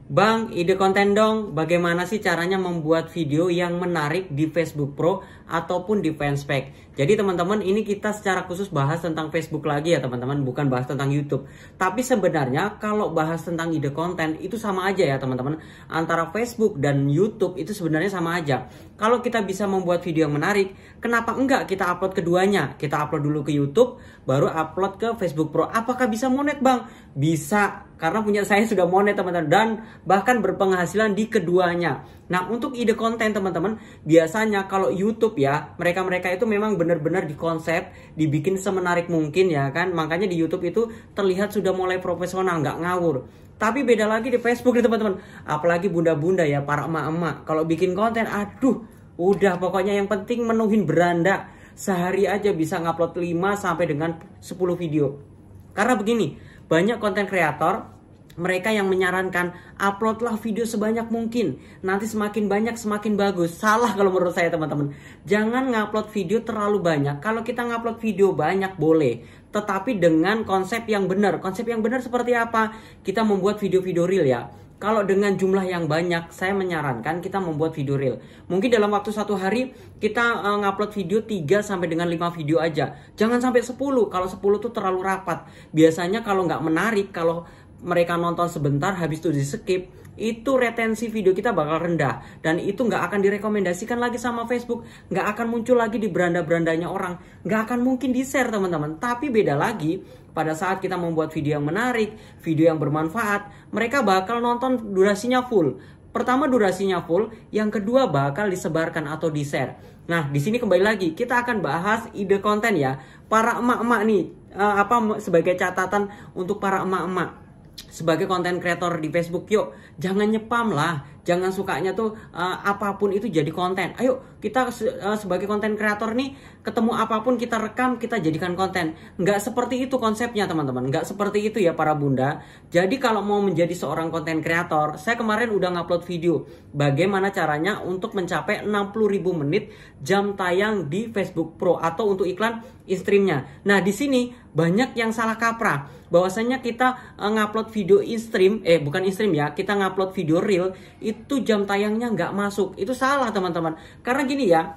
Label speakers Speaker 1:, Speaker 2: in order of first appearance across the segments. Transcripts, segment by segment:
Speaker 1: Bang, ide konten dong. Bagaimana sih caranya membuat video yang menarik di Facebook Pro ataupun di Fanspage? Jadi teman-teman, ini kita secara khusus bahas tentang Facebook lagi ya teman-teman, bukan bahas tentang YouTube. Tapi sebenarnya kalau bahas tentang ide konten itu sama aja ya teman-teman. Antara Facebook dan YouTube itu sebenarnya sama aja. Kalau kita bisa membuat video yang menarik, kenapa enggak kita upload keduanya? Kita upload dulu ke YouTube, baru upload ke Facebook Pro. Apakah bisa monet bang? Bisa, karena punya saya sudah monet teman-teman, dan bahkan berpenghasilan di keduanya. Nah, untuk ide konten teman-teman, biasanya kalau YouTube ya, mereka-mereka itu memang benar-benar dikonsep, dibikin semenarik mungkin ya kan. Makanya di YouTube itu terlihat sudah mulai profesional, nggak ngawur. Tapi beda lagi di Facebook nih teman-teman. Apalagi bunda-bunda ya, para emak-emak. Kalau bikin konten, aduh, udah pokoknya yang penting menuhin beranda. Sehari aja bisa ngupload 5 sampai dengan 10 video. Karena begini, banyak konten kreator mereka yang menyarankan uploadlah video sebanyak mungkin, nanti semakin banyak semakin bagus. Salah kalau menurut saya teman-teman. Jangan ngupload video terlalu banyak. Kalau kita ngupload video banyak boleh, tetapi dengan konsep yang benar. Konsep yang benar seperti apa? Kita membuat video-video real ya. Kalau dengan jumlah yang banyak, saya menyarankan kita membuat video real. Mungkin dalam waktu satu hari kita ngupload video 3 sampai dengan 5 video aja. Jangan sampai 10. Kalau 10 tuh terlalu rapat. Biasanya kalau nggak menarik, kalau mereka nonton sebentar habis itu di skip, itu retensi video kita bakal rendah. Dan itu nggak akan direkomendasikan lagi sama Facebook. Nggak akan muncul lagi di beranda-berandanya orang. Nggak akan mungkin di-share teman-teman. Tapi beda lagi, pada saat kita membuat video yang menarik, video yang bermanfaat, mereka bakal nonton durasinya full. Pertama durasinya full, yang kedua bakal disebarkan atau di-share. Nah, di sini kembali lagi kita akan bahas ide konten ya. Para emak-emak nih, sebagai catatan untuk para emak-emak. Sebagai konten kreator di Facebook, yuk jangan nyepam lah, jangan sukanya tuh apapun itu jadi konten. Ayo kita sebagai konten kreator nih, ketemu apapun kita rekam, kita jadikan konten. Nggak seperti itu konsepnya teman-teman, nggak seperti itu ya para bunda. Jadi kalau mau menjadi seorang konten kreator, saya kemarin udah ngupload video bagaimana caranya untuk mencapai 60.000 menit jam tayang di Facebook Pro atau untuk iklan in-streamnya. Nah di sini banyak yang salah kaprah, bahwasanya kita ngupload video in-stream, bukan in-stream ya, kita ngupload video real, itu jam tayangnya nggak masuk. Itu salah teman-teman. Karena gini ya,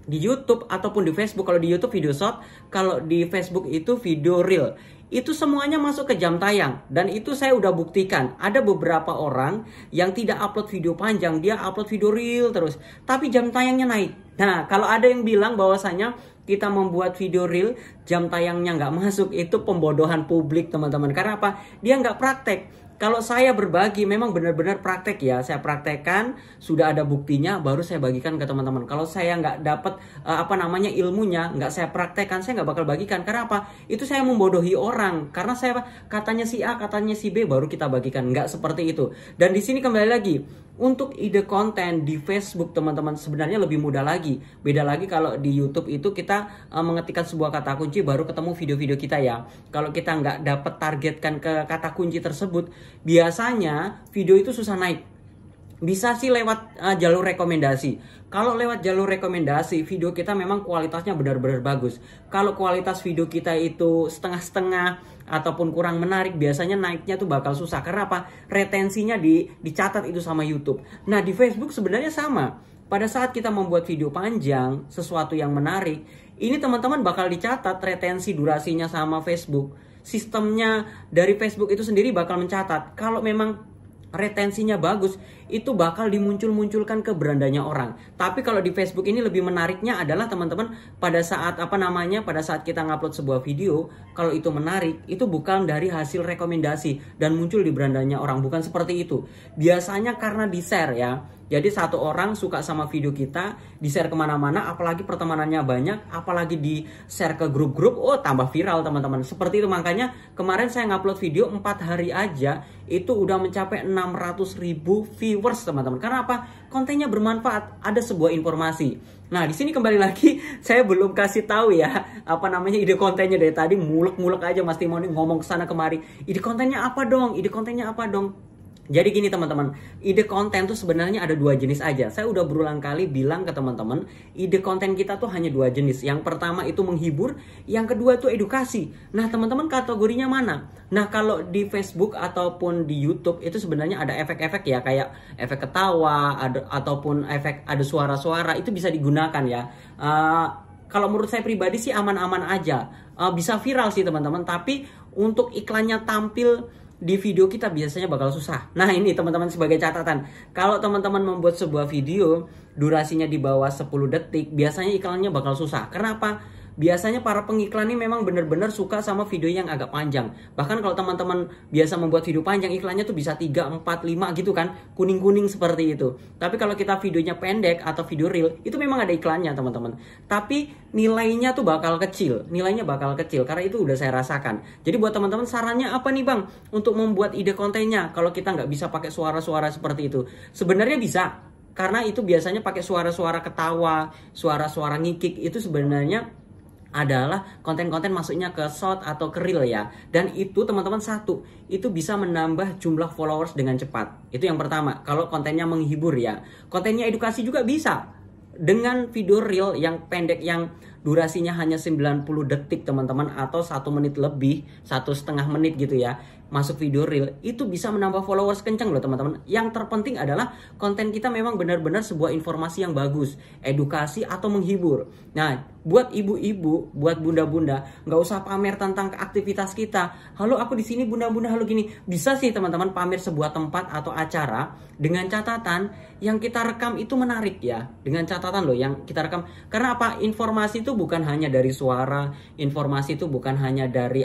Speaker 1: di YouTube ataupun di Facebook, kalau di YouTube video short, kalau di Facebook itu video real, itu semuanya masuk ke jam tayang. Dan itu saya udah buktikan. Ada beberapa orang yang tidak upload video panjang, dia upload video real terus, tapi jam tayangnya naik. Nah, kalau ada yang bilang bahwasanya kita membuat video real, jam tayangnya nggak masuk, itu pembodohan publik teman-teman. Karena apa? Dia nggak praktek. Kalau saya berbagi memang benar-benar praktek ya, saya praktekkan, sudah ada buktinya, baru saya bagikan ke teman-teman. Kalau saya nggak dapat ilmunya, nggak saya praktekkan, saya nggak bakal bagikan. Karena apa? Itu saya membodohi orang. Karena saya katanya si A, katanya si B, baru kita bagikan. Nggak seperti itu. Dan di sini kembali lagi, untuk ide konten di Facebook teman-teman sebenarnya lebih mudah lagi. Beda lagi kalau di YouTube itu kita mengetikkan sebuah kata kunci baru ketemu video-video kita ya. Kalau kita nggak dapat targetkan ke kata kunci tersebut, biasanya video itu susah naik. Bisa sih lewat jalur rekomendasi. Kalau lewat jalur rekomendasi, video kita memang kualitasnya benar-benar bagus. Kalau kualitas video kita itu setengah-setengah ataupun kurang menarik, biasanya naiknya tuh bakal susah. Karena apa? Retensinya dicatat itu sama YouTube. Nah, di Facebook sebenarnya sama. Pada saat kita membuat video panjang, sesuatu yang menarik, ini teman-teman bakal dicatat retensi durasinya sama Facebook. Sistemnya dari Facebook itu sendiri bakal mencatat. Kalau memang retensinya bagus, itu bakal dimuncul-munculkan ke berandanya orang. Tapi kalau di Facebook ini lebih menariknya adalah teman-teman, pada saat pada saat kita ngupload sebuah video, kalau itu menarik, itu bukan dari hasil rekomendasi dan muncul di berandanya orang, bukan seperti itu. Biasanya karena di-share ya. Jadi satu orang suka sama video kita, di-share kemana-mana, apalagi pertemanannya banyak, apalagi di-share ke grup-grup, oh tambah viral teman-teman. Seperti itu, makanya kemarin saya ngupload video 4 hari aja, itu udah mencapai 600.000 viewers teman-teman. Karena apa? Kontennya bermanfaat, ada sebuah informasi. Nah di sini kembali lagi, saya belum kasih tahu ya, ide kontennya. Dari tadi mulek-mulek aja Mas Timoni ngomong kesana kemari. Ide kontennya apa dong? Ide kontennya apa dong? Jadi gini teman-teman, ide konten tuh sebenarnya ada dua jenis aja. Saya udah berulang kali bilang ke teman-teman, ide konten kita tuh hanya dua jenis. Yang pertama itu menghibur, yang kedua itu edukasi. Nah teman-teman kategorinya mana? Nah kalau di Facebook ataupun di YouTube itu sebenarnya ada efek-efek ya, kayak efek ketawa, ataupun efek ada suara-suara, itu bisa digunakan ya. Kalau menurut saya pribadi sih aman-aman aja. Bisa viral sih teman-teman, tapi untuk iklannya tampil di video kita biasanya bakal susah. Nah ini teman-teman sebagai catatan, kalau teman-teman membuat sebuah video durasinya di bawah 10 detik, biasanya iklannya bakal susah. Kenapa? Biasanya para pengiklan ini memang benar-benar suka sama video yang agak panjang. Bahkan kalau teman-teman biasa membuat video panjang, iklannya tuh bisa 3, 4, 5 gitu kan, kuning-kuning seperti itu. Tapi kalau kita videonya pendek atau video reel, itu memang ada iklannya teman-teman. Tapi nilainya tuh bakal kecil, karena itu udah saya rasakan. Jadi buat teman-teman sarannya apa nih bang untuk membuat ide kontennya kalau kita nggak bisa pakai suara-suara seperti itu? Sebenarnya bisa, karena itu biasanya pakai suara-suara ketawa, suara-suara ngikik, itu sebenarnya adalah konten-konten masuknya ke short atau ke reel ya. Dan itu teman-teman satu, itu bisa menambah jumlah followers dengan cepat. Itu yang pertama, kalau kontennya menghibur ya. Kontennya edukasi juga bisa. Dengan video reel yang pendek yang durasinya hanya 90 detik teman-teman, atau 1 menit lebih, 1,5 menit gitu ya, masuk video reel, itu bisa menambah followers kenceng loh teman-teman. Yang terpenting adalah konten kita memang benar-benar sebuah informasi yang bagus, edukasi atau menghibur. Nah buat ibu-ibu, buat bunda-bunda, nggak usah pamer tentang aktivitas kita. Halo aku di sini bunda-bunda, halo gini. Bisa sih teman-teman pamer sebuah tempat atau acara dengan catatan yang kita rekam itu menarik ya. Dengan catatan loh yang kita rekam. Karena apa? Informasi itu bukan hanya dari suara, informasi itu bukan hanya dari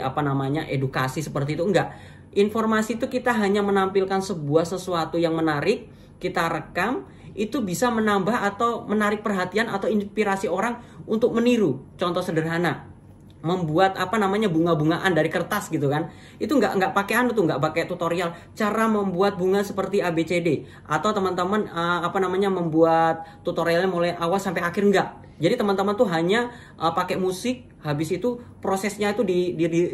Speaker 1: edukasi seperti itu, enggak. Informasi itu kita hanya menampilkan sebuah sesuatu yang menarik, kita rekam, itu bisa menambah atau menarik perhatian atau inspirasi orang untuk meniru. Contoh sederhana, membuat bunga-bungaan dari kertas gitu kan. Itu nggak pakai nggak pakai tutorial cara membuat bunga seperti ABCD, atau teman-teman membuat tutorialnya mulai awal sampai akhir, enggak. Jadi teman-teman tuh hanya pakai musik, habis itu prosesnya itu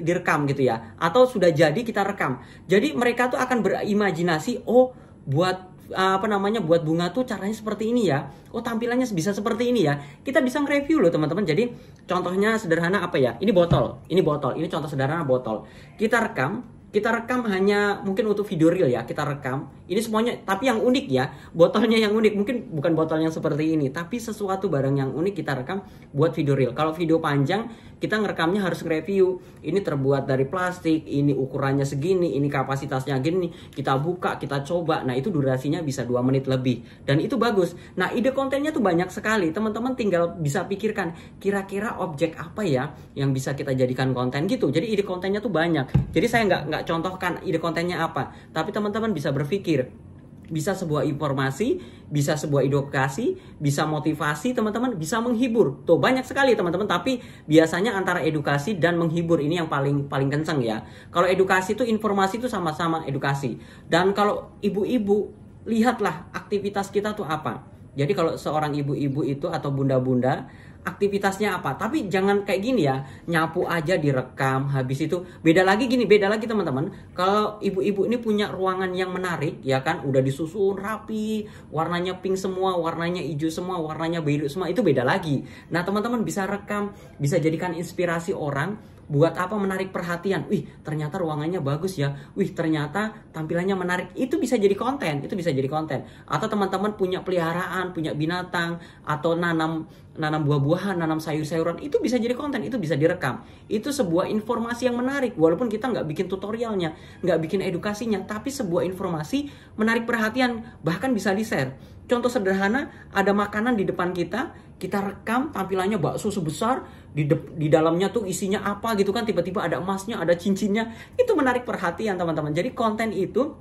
Speaker 1: direkam gitu ya, atau sudah jadi kita rekam. Jadi mereka tuh akan berimajinasi, oh buat buat bunga tuh caranya seperti ini ya, oh tampilannya bisa seperti ini ya. Kita bisa nge-review loh teman-teman. Jadi contohnya sederhana apa ya, ini botol, ini contoh sederhana botol. Kita rekam hanya mungkin untuk video reel ya, kita rekam ini semuanya, tapi yang unik ya, botolnya yang unik, mungkin bukan botol yang seperti ini, tapi sesuatu barang yang unik kita rekam buat video reel. Kalau video panjang kita ngerekamnya harus nge-review, ini terbuat dari plastik, ini ukurannya segini, ini kapasitasnya gini, kita buka, kita coba. Nah itu durasinya bisa 2 menit lebih, dan itu bagus. Nah ide kontennya tuh banyak sekali, teman-teman tinggal bisa pikirkan kira-kira objek apa ya yang bisa kita jadikan konten gitu. Jadi ide kontennya tuh banyak. Jadi saya nggak contohkan ide kontennya apa, tapi teman-teman bisa berpikir, bisa sebuah informasi, bisa sebuah edukasi, bisa motivasi teman-teman, bisa menghibur. Tuh banyak sekali teman-teman, tapi biasanya antara edukasi dan menghibur ini yang paling kenceng ya. Kalau edukasi itu informasi itu sama-sama edukasi. Dan kalau ibu-ibu, lihatlah aktivitas kita tuh apa. Jadi kalau seorang ibu-ibu itu atau bunda-bunda, aktivitasnya apa, tapi jangan kayak gini ya, nyapu aja direkam, habis itu beda lagi teman-teman. Kalau ibu-ibu ini punya ruangan yang menarik ya kan, udah disusun rapi, warnanya pink semua, warnanya hijau semua, warnanya biru semua, itu beda lagi. Nah teman-teman bisa rekam, bisa jadikan inspirasi orang. Buat apa? Menarik perhatian. Wih, ternyata ruangannya bagus ya. Wih, ternyata tampilannya menarik. Itu bisa jadi konten. Atau teman-teman punya peliharaan, punya binatang, atau nanam buah-buahan, nanam sayur-sayuran. Itu bisa jadi konten, itu bisa direkam. Itu sebuah informasi yang menarik. Walaupun kita nggak bikin tutorialnya, nggak bikin edukasinya, tapi sebuah informasi menarik perhatian, bahkan bisa di-share. Contoh sederhana, ada makanan di depan kita rekam tampilannya bakso sebesar, di dalamnya tuh isinya apa gitu kan, tiba-tiba ada emasnya, ada cincinnya. Itu menarik perhatian teman-teman. Jadi konten itu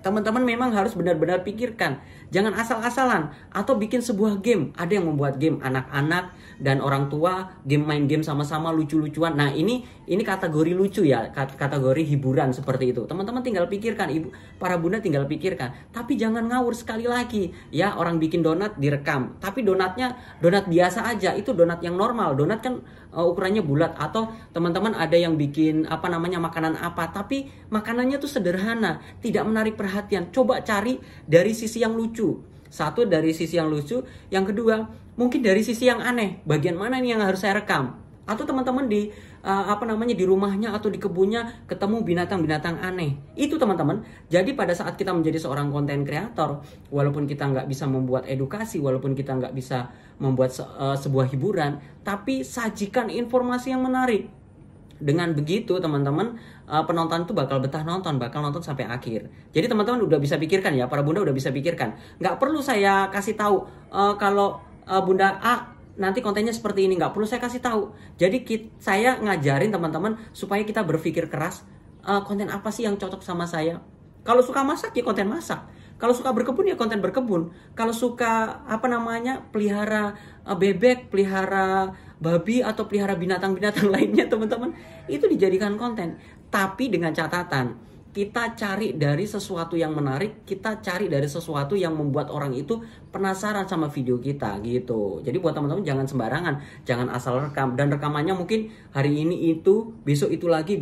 Speaker 1: teman-teman memang harus benar-benar pikirkan. Jangan asal-asalan atau bikin sebuah game. Ada yang membuat game anak-anak dan orang tua, main game sama-sama lucu-lucuan. Nah, ini kategori lucu ya, kategori hiburan seperti itu. Teman-teman tinggal pikirkan, ibu, para bunda tinggal pikirkan. Tapi jangan ngawur sekali lagi. Ya, orang bikin donat direkam, tapi donatnya donat biasa aja. Itu donat yang normal. Donat kan ukurannya bulat. Atau teman-teman ada yang bikin makanan apa, tapi makanannya tuh sederhana, tidak menarik perhatian. perhatian. Coba cari dari sisi yang lucu. Satu, dari sisi yang lucu. Yang kedua, mungkin dari sisi yang aneh. Bagian mana nih yang harus saya rekam? Atau teman-teman di di rumahnya atau di kebunnya ketemu binatang-binatang aneh. Itu teman-teman. Jadi pada saat kita menjadi seorang konten kreator, walaupun kita nggak bisa membuat edukasi, walaupun kita nggak bisa membuat sebuah hiburan, tapi sajikan informasi yang menarik. Dengan begitu teman-teman, penonton tuh bakal betah nonton, bakal nonton sampai akhir. Jadi teman-teman udah bisa pikirkan ya, para bunda udah bisa pikirkan. Nggak perlu saya kasih tahu kalau bunda A nanti kontennya seperti ini, nggak perlu saya kasih tahu. Jadi saya ngajarin teman-teman supaya kita berpikir keras, konten apa sih yang cocok sama saya. Kalau suka masak ya konten masak. Kalau suka berkebun ya konten berkebun. Kalau suka pelihara bebek, pelihara babi atau pelihara binatang-binatang lainnya teman-teman, itu dijadikan konten. Tapi dengan catatan, kita cari dari sesuatu yang menarik, kita cari dari sesuatu yang membuat orang itu penasaran sama video kita gitu. Jadi buat teman-teman jangan sembarangan, jangan asal rekam, dan rekamannya mungkin hari ini itu, besok itu lagi,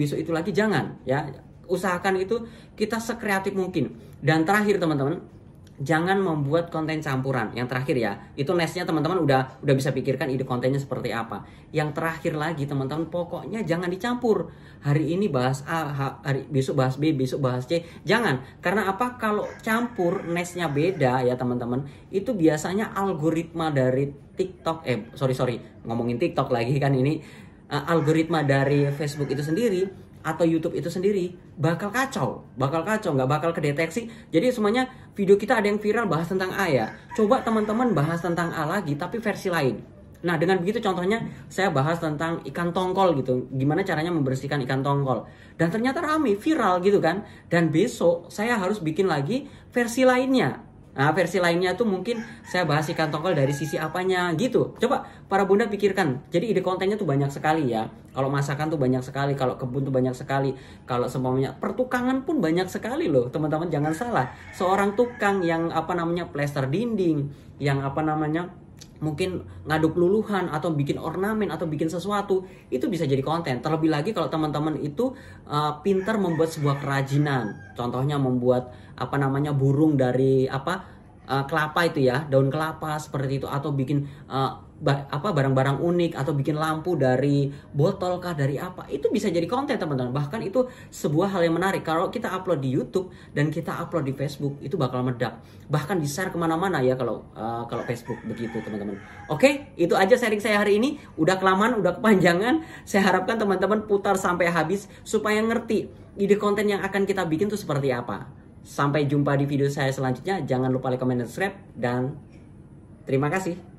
Speaker 1: jangan ya. Usahakan itu kita sekreatif mungkin. Dan terakhir teman-teman, jangan membuat konten campuran. Yang terakhir ya, itu nextnya teman-teman udah bisa pikirkan ide kontennya seperti apa. Yang terakhir lagi teman-teman, pokoknya jangan dicampur. Hari ini bahas A, besok bahas B, besok bahas C. Jangan, karena apa? Kalau campur nextnya beda ya teman-teman, itu biasanya algoritma dari TikTok, ngomongin TikTok lagi kan ini, algoritma dari Facebook itu sendiri atau YouTube itu sendiri bakal kacau, nggak bakal kedeteksi. Jadi semuanya video kita ada yang viral bahas tentang A ya, coba teman-teman bahas tentang A lagi tapi versi lain. Nah dengan begitu contohnya saya bahas tentang ikan tongkol gitu, gimana caranya membersihkan ikan tongkol, dan ternyata rame, viral gitu kan. Dan besok saya harus bikin lagi versi lainnya. Nah versi lainnya tuh mungkin saya bahas ikan tongkol dari sisi apanya gitu. Coba para bunda pikirkan. Jadi ide kontennya tuh banyak sekali ya. Kalau masakan tuh banyak sekali, kalau kebun tuh banyak sekali, kalau semuanya pertukangan pun banyak sekali loh teman-teman. Jangan salah, seorang tukang yang plester dinding, yang mungkin ngaduk luluhan atau bikin ornamen atau bikin sesuatu, itu bisa jadi konten. Terlebih lagi kalau teman-teman itu pintar membuat sebuah kerajinan. Contohnya membuat burung dari kelapa itu ya, daun kelapa seperti itu, atau bikin barang-barang unik, atau bikin lampu dari botol kah, dari apa, itu bisa jadi konten teman-teman. Bahkan itu sebuah hal yang menarik. Kalau kita upload di YouTube dan kita upload di Facebook, itu bakal meledak, bahkan di share kemana-mana ya kalau Facebook begitu teman-teman. Oke, itu aja sharing saya hari ini. Udah kelamaan, udah kepanjangan. Saya harapkan teman-teman putar sampai habis supaya ngerti ide konten yang akan kita bikin tuh seperti apa. Sampai jumpa di video saya selanjutnya. Jangan lupa like, comment, dan subscribe, dan terima kasih.